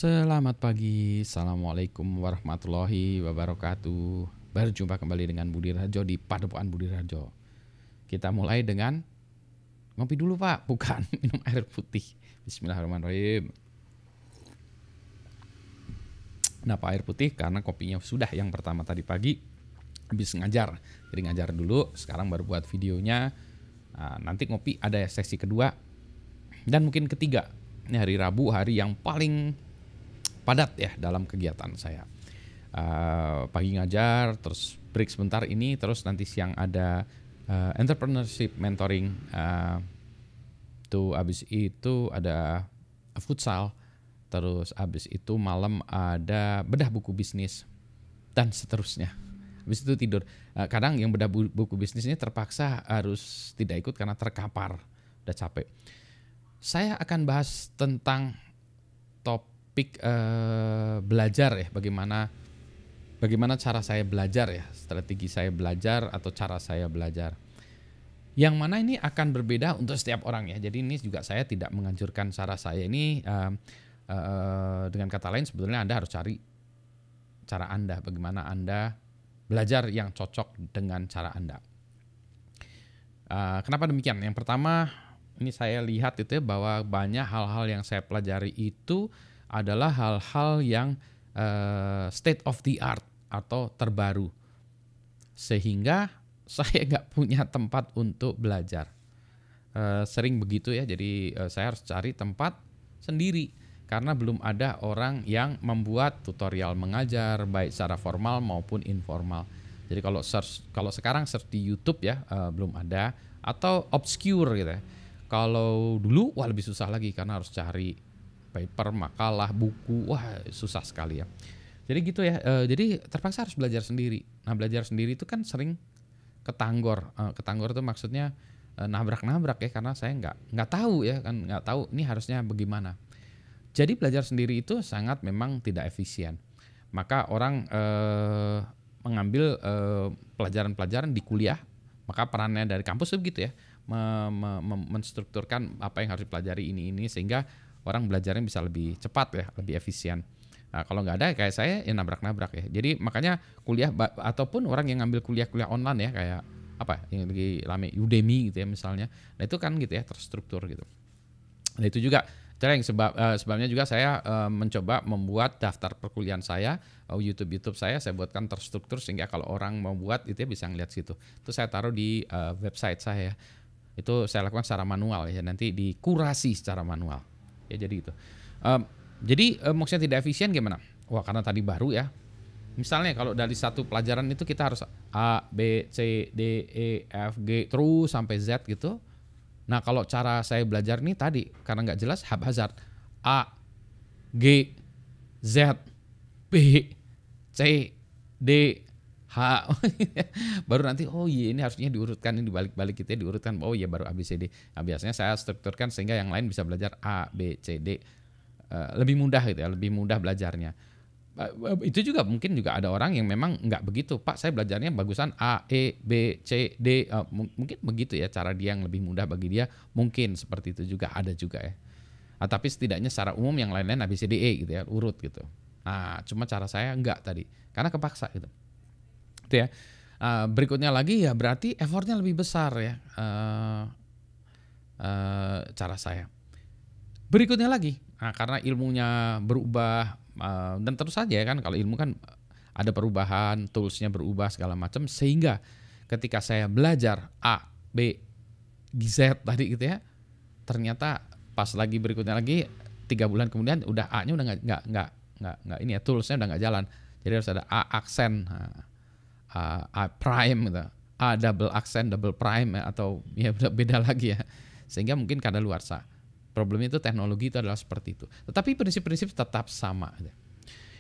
Selamat pagi, Assalamualaikum warahmatullahi wabarakatuh. Berjumpa kembali dengan Budi Rajo di Padepokan Budi Rajo. Kita mulai dengan ngopi dulu Pak, bukan minum air putih. Bismillahirrahmanirrahim. Kenapa air putih? Karena kopinya sudah yang pertama tadi pagi habis ngajar. Jadi ngajar dulu, sekarang baru buat videonya. Nanti ngopi ada sesi kedua dan mungkin ketiga. Ini hari Rabu, hari yang paling padat ya dalam kegiatan saya. Pagi ngajar, terus break sebentar ini, terus nanti siang ada entrepreneurship mentoring. Tuh abis itu ada futsal, terus abis itu malam ada bedah buku bisnis dan seterusnya. Habis itu tidur. Kadang yang bedah buku bisnisnya terpaksa harus tidak ikut karena terkapar, udah capek. Saya akan bahas tentang topik belajar ya, bagaimana cara saya belajar ya, strategi saya belajar atau cara saya belajar. Yang mana ini akan berbeda untuk setiap orang ya. Jadi ini juga saya tidak menganjurkan cara saya ini. Dengan kata lain sebetulnya Anda harus cari cara Anda, bagaimana Anda belajar yang cocok dengan cara Anda. Kenapa demikian? Yang pertama, ini saya lihat itu ya, bahwa banyak hal-hal yang saya pelajari itu adalah hal-hal yang state of the art atau terbaru, sehingga saya nggak punya tempat untuk belajar. Sering begitu ya, jadi saya harus cari tempat sendiri karena belum ada orang yang membuat tutorial mengajar baik secara formal maupun informal. Jadi kalau sekarang search di YouTube ya, belum ada, atau obscure gitu ya. Kalau dulu wah lebih susah lagi karena harus cari paper, makalah, buku, wah susah sekali ya. Jadi gitu ya, jadi terpaksa harus belajar sendiri. Nah belajar sendiri itu kan sering ketanggor. Ketanggor itu maksudnya nabrak-nabrak ya, karena saya nggak tahu ya kan, nggak tahu ini harusnya bagaimana. Jadi belajar sendiri itu sangat memang tidak efisien. Maka orang mengambil pelajaran-pelajaran di kuliah, maka perannya dari kampus itu begitu ya, menstrukturkan apa yang harus dipelajari ini sehingga orang belajarnya bisa lebih cepat ya, lebih efisien. Nah, kalau nggak ada kayak saya ya nabrak-nabrak ya. Jadi makanya kuliah ataupun orang yang ngambil kuliah online ya kayak apa yang lagi rame Udemy gitu ya misalnya. Nah itu kan gitu ya terstruktur gitu. Nah itu juga cara yang sebabnya juga saya mencoba membuat daftar perkuliahan saya, YouTube saya buatkan terstruktur sehingga kalau orang mau buat itu ya bisa ngeliat situ. Itu saya taruh di website saya. Itu saya lakukan secara manual ya, nanti dikurasi secara manual. Ya jadi itu. Jadi maksudnya tidak efisien gimana? Wah karena tadi baru ya. Misalnya kalau dari satu pelajaran itu kita harus A, B, C, D, E, F, G terus sampai Z gitu. Nah kalau cara saya belajar nih tadi karena nggak jelas haphazard, A, G, Z, B, C, D, H, baru nanti oh iya ini harusnya diurutkan, ini dibalik-balik gitu ya, diurutkan, oh iya baru A, B, C, D. Nah biasanya saya strukturkan sehingga yang lain bisa belajar A, B, C, D, lebih mudah gitu ya, lebih mudah belajarnya. Itu juga mungkin juga ada orang yang memang nggak begitu, Pak saya belajarnya bagusan A, E, B, C, D, mungkin begitu ya cara dia yang lebih mudah bagi dia, mungkin seperti itu juga ada juga ya. Tapi setidaknya secara umum yang lain-lain A, B, C, D, E gitu ya, urut gitu. Nah cuma cara saya enggak tadi, karena kepaksa gitu. Itu ya. Berikutnya lagi ya berarti effortnya lebih besar ya, cara saya. Berikutnya lagi, karena ilmunya berubah dan terus saja kan kalau ilmu kan ada perubahan, toolsnya berubah segala macam sehingga ketika saya belajar A, B, Z tadi gitu ya, ternyata pas lagi berikutnya lagi 3 bulan kemudian udah A-nya udah nggak ini ya, toolsnya udah nggak jalan. Jadi harus ada A aksen, A prime gitu, A double aksen, double prime ya, atau ya beda lagi ya, sehingga mungkin kadaluarsa. Problemnya itu teknologi itu adalah seperti itu. Tetapi prinsip-prinsip tetap sama.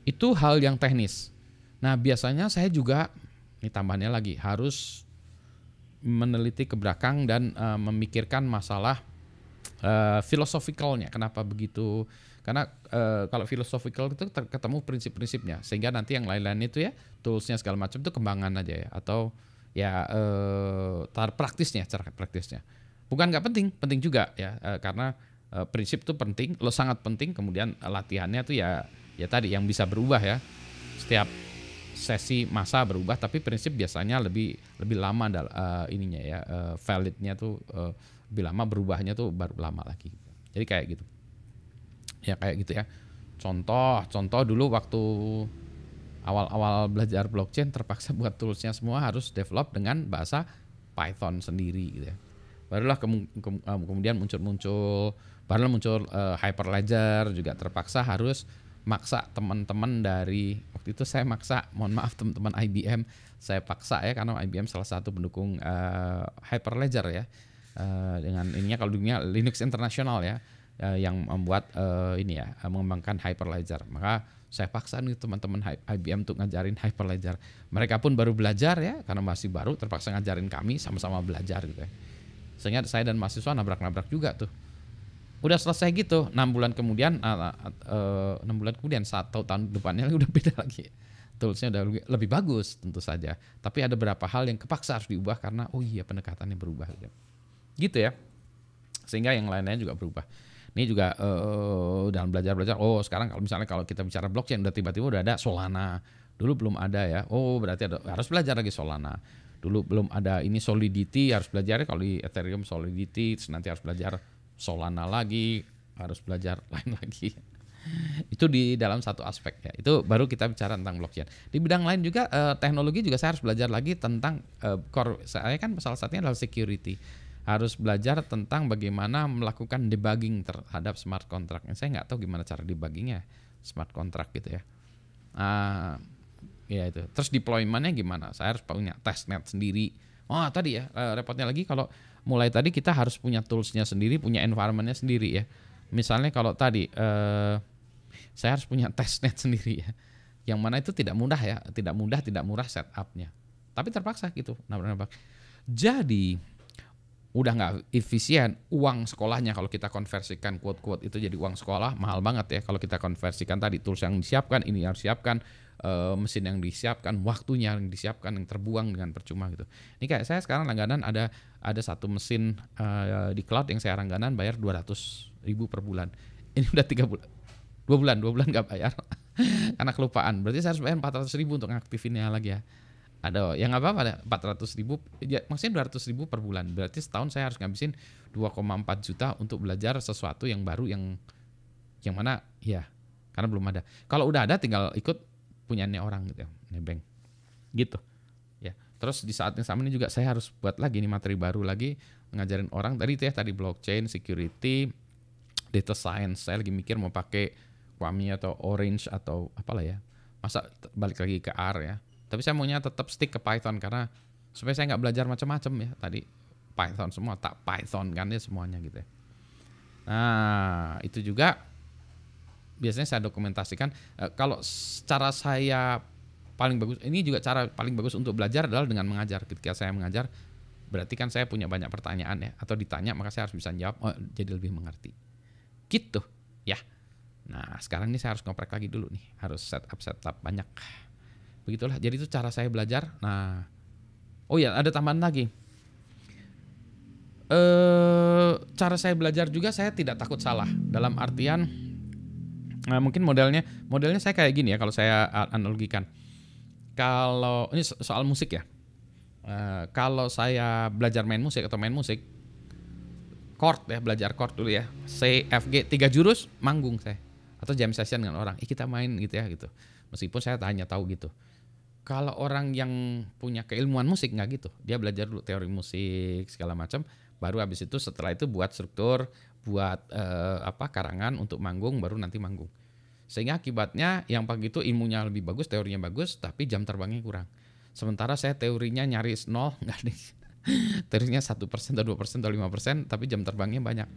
Itu hal yang teknis. Nah biasanya saya juga, ini tambahannya lagi, harus meneliti ke belakang dan memikirkan masalah filosofikalnya. Kenapa begitu? Karena kalau filosofikal itu ketemu prinsip-prinsipnya. Sehingga nanti yang lain-lain itu ya, toolsnya segala macam itu kembangan aja ya. Atau ya cara praktisnya. Bukan nggak penting, penting juga ya, karena prinsip tuh penting, lo sangat penting. Kemudian latihannya tuh ya tadi yang bisa berubah ya. Setiap sesi masa berubah, tapi prinsip biasanya lebih lama ininya ya, validnya tuh lebih lama, berubahnya tuh baru lama lagi. Jadi kayak gitu. Ya kayak gitu ya. Contoh dulu waktu awal-awal belajar blockchain terpaksa buat toolsnya semua harus develop dengan bahasa Python sendiri gitu ya. Barulah kemudian muncul Hyperledger, juga terpaksa harus maksa teman-teman dari waktu itu saya maksa, mohon maaf teman-teman IBM, saya paksa ya karena IBM salah satu pendukung Hyperledger ya, dengan ininya kalau dunia Linux International ya, yang membuat ini ya, mengembangkan Hyperledger. Maka saya paksa nih teman-teman IBM untuk ngajarin Hyperledger. Mereka pun baru belajar ya, karena masih baru, terpaksa ngajarin kami, sama-sama belajar gitu ya. Sehingga saya dan mahasiswa nabrak-nabrak juga tuh. Udah selesai gitu, 6 bulan kemudian 1 tahun depannya udah beda lagi. Toolsnya udah lebih bagus tentu saja. Tapi ada beberapa hal yang kepaksa harus diubah karena pendekatannya berubah gitu ya. Sehingga yang lain-lain juga berubah. Ini juga dalam belajar, sekarang kalau kita bicara blockchain udah tiba-tiba udah ada Solana. Dulu belum ada ya. Berarti harus belajar lagi Solana. Dulu belum ada ini Solidity, harus belajar kalau di Ethereum Solidity, terus nanti harus belajar Solana lagi, harus belajar lain lagi. Itu di dalam satu aspek ya. Itu baru kita bicara tentang blockchain. Di bidang lain juga teknologi juga saya harus belajar lagi tentang core. Saya kan salah satunya adalah security. Harus belajar tentang bagaimana melakukan debugging terhadap smart contract. Saya nggak tahu gimana cara debuggingnya smart contract gitu ya. Ya itu. Terus deploymentnya gimana? Saya harus punya testnet sendiri. Tadi ya repotnya lagi kalau mulai tadi kita harus punya toolsnya sendiri, punya environmentnya sendiri ya. Misalnya kalau tadi saya harus punya testnet sendiri ya. Yang mana itu tidak mudah ya, tidak murah setupnya. Tapi terpaksa gitu. Jadi udah nggak efisien uang sekolahnya kalau kita konversikan quote-quote itu jadi uang sekolah, mahal banget ya kalau kita konversikan tadi tools yang disiapkan, ini harus siapkan, mesin yang disiapkan, waktunya yang disiapkan, yang terbuang dengan percuma gitu. Ini kayak saya sekarang langganan ada satu mesin di cloud yang saya langganan bayar 200.000 per bulan. Ini udah 2 bulan nggak bayar karena kelupaan. Berarti saya harus bayar 400.000 untuk ngaktifinnya lagi ya. Ada yang nggak apa-apa, ada 400.000 ya, maksudnya 200.000 per bulan. Berarti setahun saya harus ngabisin 2,4 juta untuk belajar sesuatu yang baru yang mana ya, karena belum ada. Kalau udah ada tinggal ikut punyanya orang gitu ya, nebeng gitu ya. Terus di saat yang sama ini juga saya harus buat lagi nih materi baru lagi, ngajarin orang tadi blockchain, security, data science. Saya lagi mikir mau pakai Kwami atau Orange atau apalah ya, masa balik lagi ke R ya. Tapi saya maunya tetap stick ke Python karena supaya saya nggak belajar macam-macam ya. Tadi Python semua, tak Python kan ya semuanya gitu ya. Nah itu juga biasanya saya dokumentasikan. Kalau cara saya paling bagus, ini juga cara paling bagus untuk belajar adalah dengan mengajar. Ketika saya mengajar, berarti kan saya punya banyak pertanyaan ya, atau ditanya maka saya harus bisa jawab, jadi lebih mengerti. Gitu ya. Nah sekarang ini saya harus ngoprek lagi dulu nih, harus setup banyak. Begitulah, jadi itu cara saya belajar. Nah, ada tambahan lagi. Cara saya belajar juga saya tidak takut salah. Dalam artian, mungkin modelnya saya kayak gini ya. Kalau saya analogikan, kalau ini soal musik ya. Kalau saya belajar main musik, chord ya, belajar chord dulu ya. C, F, G, 3 jurus, manggung saya. Atau jam session dengan orang, kita main gitu ya gitu. Meskipun saya hanya tahu gitu. Kalau orang yang punya keilmuan musik nggak gitu, dia belajar dulu teori musik segala macam, baru habis itu setelah itu buat struktur, buat karangan untuk manggung, baru nanti manggung. Sehingga akibatnya yang pagi itu ilmunya lebih bagus, teorinya bagus, tapi jam terbangnya kurang. Sementara saya teorinya nyaris 0, nggak ada. Teorinya 1% atau 2% atau 5%, tapi jam terbangnya banyak.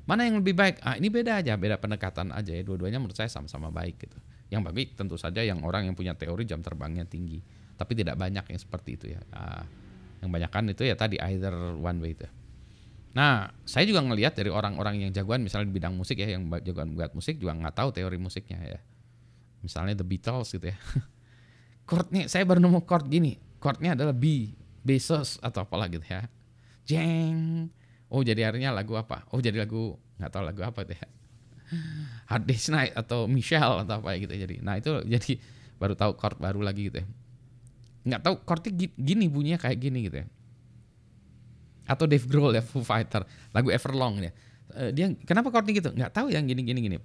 Mana yang lebih baik? Ini beda pendekatan aja ya. Dua-duanya menurut saya sama-sama baik gitu. Yang baik tentu saja yang orang yang punya teori jam terbangnya tinggi. Tapi tidak banyak yang seperti itu ya. Yang banyakan itu ya tadi either one way itu. Nah, saya juga ngelihat dari orang-orang yang jagoan misalnya di bidang musik ya, yang jagoan buat musik juga nggak tahu teori musiknya ya. Misalnya The Beatles gitu ya. Chordnya saya baru nemu chord gini. Chordnya adalah B, bass atau apalah gitu ya. Jeng. Jadi akhirnya lagu apa? Jadi lagu nggak tahu lagu apa itu ya. Hard Day's Night atau Michelle atau apa gitu. Jadi, nah itu jadi baru tahu chord baru lagi gitu ya. Nggak tahu chordnya gini bunyinya kayak gini gitu ya. Atau Dave Grohl ya, Foo Fighter, lagu Everlong ya. Dia kenapa chordnya gitu? Nggak tahu yang gini.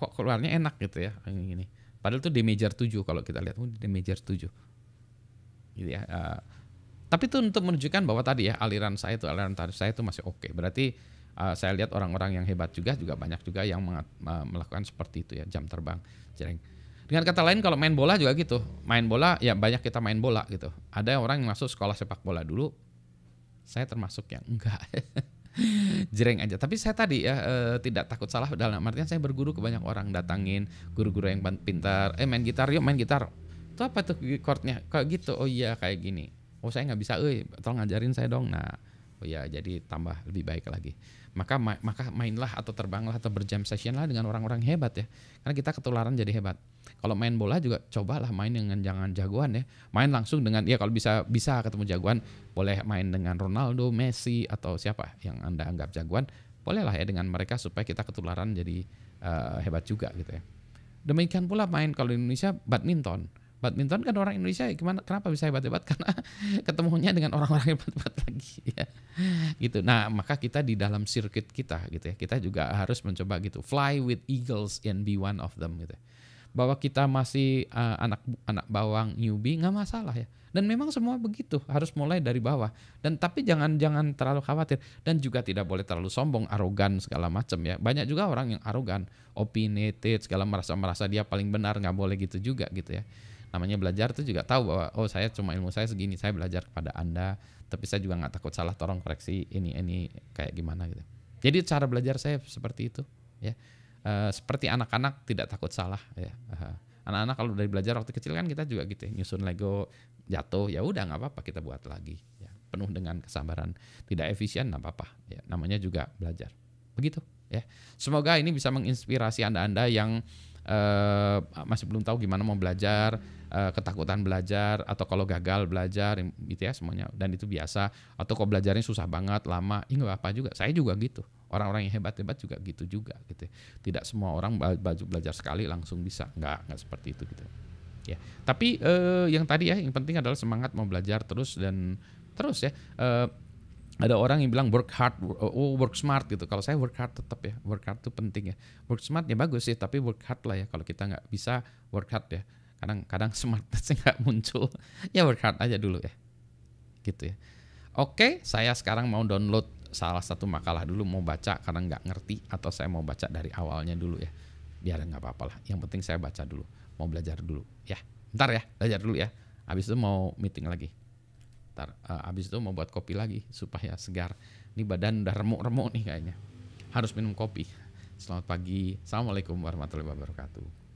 Kok keluarnya enak gitu ya, gini. Padahal itu D major 7 kalau kita lihat, D major 7. Gitu ya. Tapi itu untuk menunjukkan bahwa tadi ya aliran tarif saya itu masih oke. Berarti saya lihat orang-orang yang hebat juga banyak juga yang melakukan seperti itu ya, jam terbang, jreng. Dengan kata lain kalau main bola juga gitu. Main bola ya banyak kita main bola gitu. Ada orang yang masuk sekolah sepak bola dulu. Saya termasuk yang enggak. Jreng aja. Tapi saya tadi ya tidak takut salah dalam artian saya berguru ke banyak orang, datangin guru-guru yang pintar. Main gitar yuk, main gitar. Itu apa tuh chordnya? Kayak gitu. Oh iya kayak gini. Oh saya nggak bisa, tolong ngajarin saya dong. Nah, oh ya jadi tambah lebih baik lagi. Maka mainlah atau terbanglah atau berjam session lah dengan orang-orang hebat ya. Karena kita ketularan jadi hebat. Kalau main bola juga cobalah main dengan jangan jagoan ya. Main langsung dengan ya kalau bisa ketemu jagoan, boleh main dengan Ronaldo, Messi atau siapa yang Anda anggap jagoan, bolehlah ya dengan mereka supaya kita ketularan jadi hebat juga gitu ya. Demikian pula main kalau di Indonesia badminton. Badminton kan orang Indonesia kenapa bisa hebat-hebat karena ketemunya dengan orang-orang hebat-hebat lagi ya. Gitu. Nah, maka kita di dalam sirkuit kita gitu ya. Kita juga harus mencoba gitu. Fly with eagles and be one of them gitu. Bahwa kita masih anak bawang newbie nggak masalah ya. Dan memang semua begitu, harus mulai dari bawah. Dan tapi jangan terlalu khawatir dan juga tidak boleh terlalu sombong, arogan segala macam ya. Banyak juga orang yang arogan, opinionated, segala merasa dia paling benar, nggak boleh gitu juga gitu ya. Namanya belajar tuh juga tahu bahwa saya cuma ilmu saya segini, saya belajar kepada Anda, tapi saya juga nggak takut salah, tolong koreksi ini kayak gimana gitu. Jadi cara belajar saya seperti itu ya. Seperti anak-anak tidak takut salah ya. Anak-anak kalau dari belajar waktu kecil kan kita juga gitu ya, nyusun Lego jatuh ya udah nggak apa-apa kita buat lagi ya, penuh dengan kesabaran. Tidak efisien nggak apa-apa ya, namanya juga belajar begitu ya. Semoga ini bisa menginspirasi anda yang masih belum tahu gimana mau belajar, ketakutan belajar, atau kalau gagal belajar gitu ya semuanya, dan itu biasa. Atau kalau belajarnya susah banget, lama, nggak apa-apa juga. Saya juga gitu. Orang-orang yang hebat-hebat juga gitu juga gitu. Tidak semua orang belajar sekali langsung bisa, nggak seperti itu gitu. Ya. Tapi yang tadi ya, yang penting adalah semangat mau belajar terus dan terus ya. Ada orang yang bilang work hard, work smart gitu. Kalau saya work hard tetap ya, work hard itu penting ya. Work smart ya bagus sih, tapi work hard lah ya. Kalau kita nggak bisa work hard ya, kadang smartness nggak muncul. Ya work hard aja dulu ya, gitu ya. Oke, saya sekarang mau download salah satu makalah dulu, mau baca karena nggak ngerti, atau saya mau baca dari awalnya dulu ya. Biar nggak apa-apa lah. Yang penting saya baca dulu, mau belajar dulu ya. Bentar ya, belajar dulu ya. Habis itu mau meeting lagi. Abis itu mau buat kopi lagi supaya segar. Ini badan udah remuk-remuk nih kayaknya. Harus minum kopi. Selamat pagi. Assalamualaikum warahmatullahi wabarakatuh.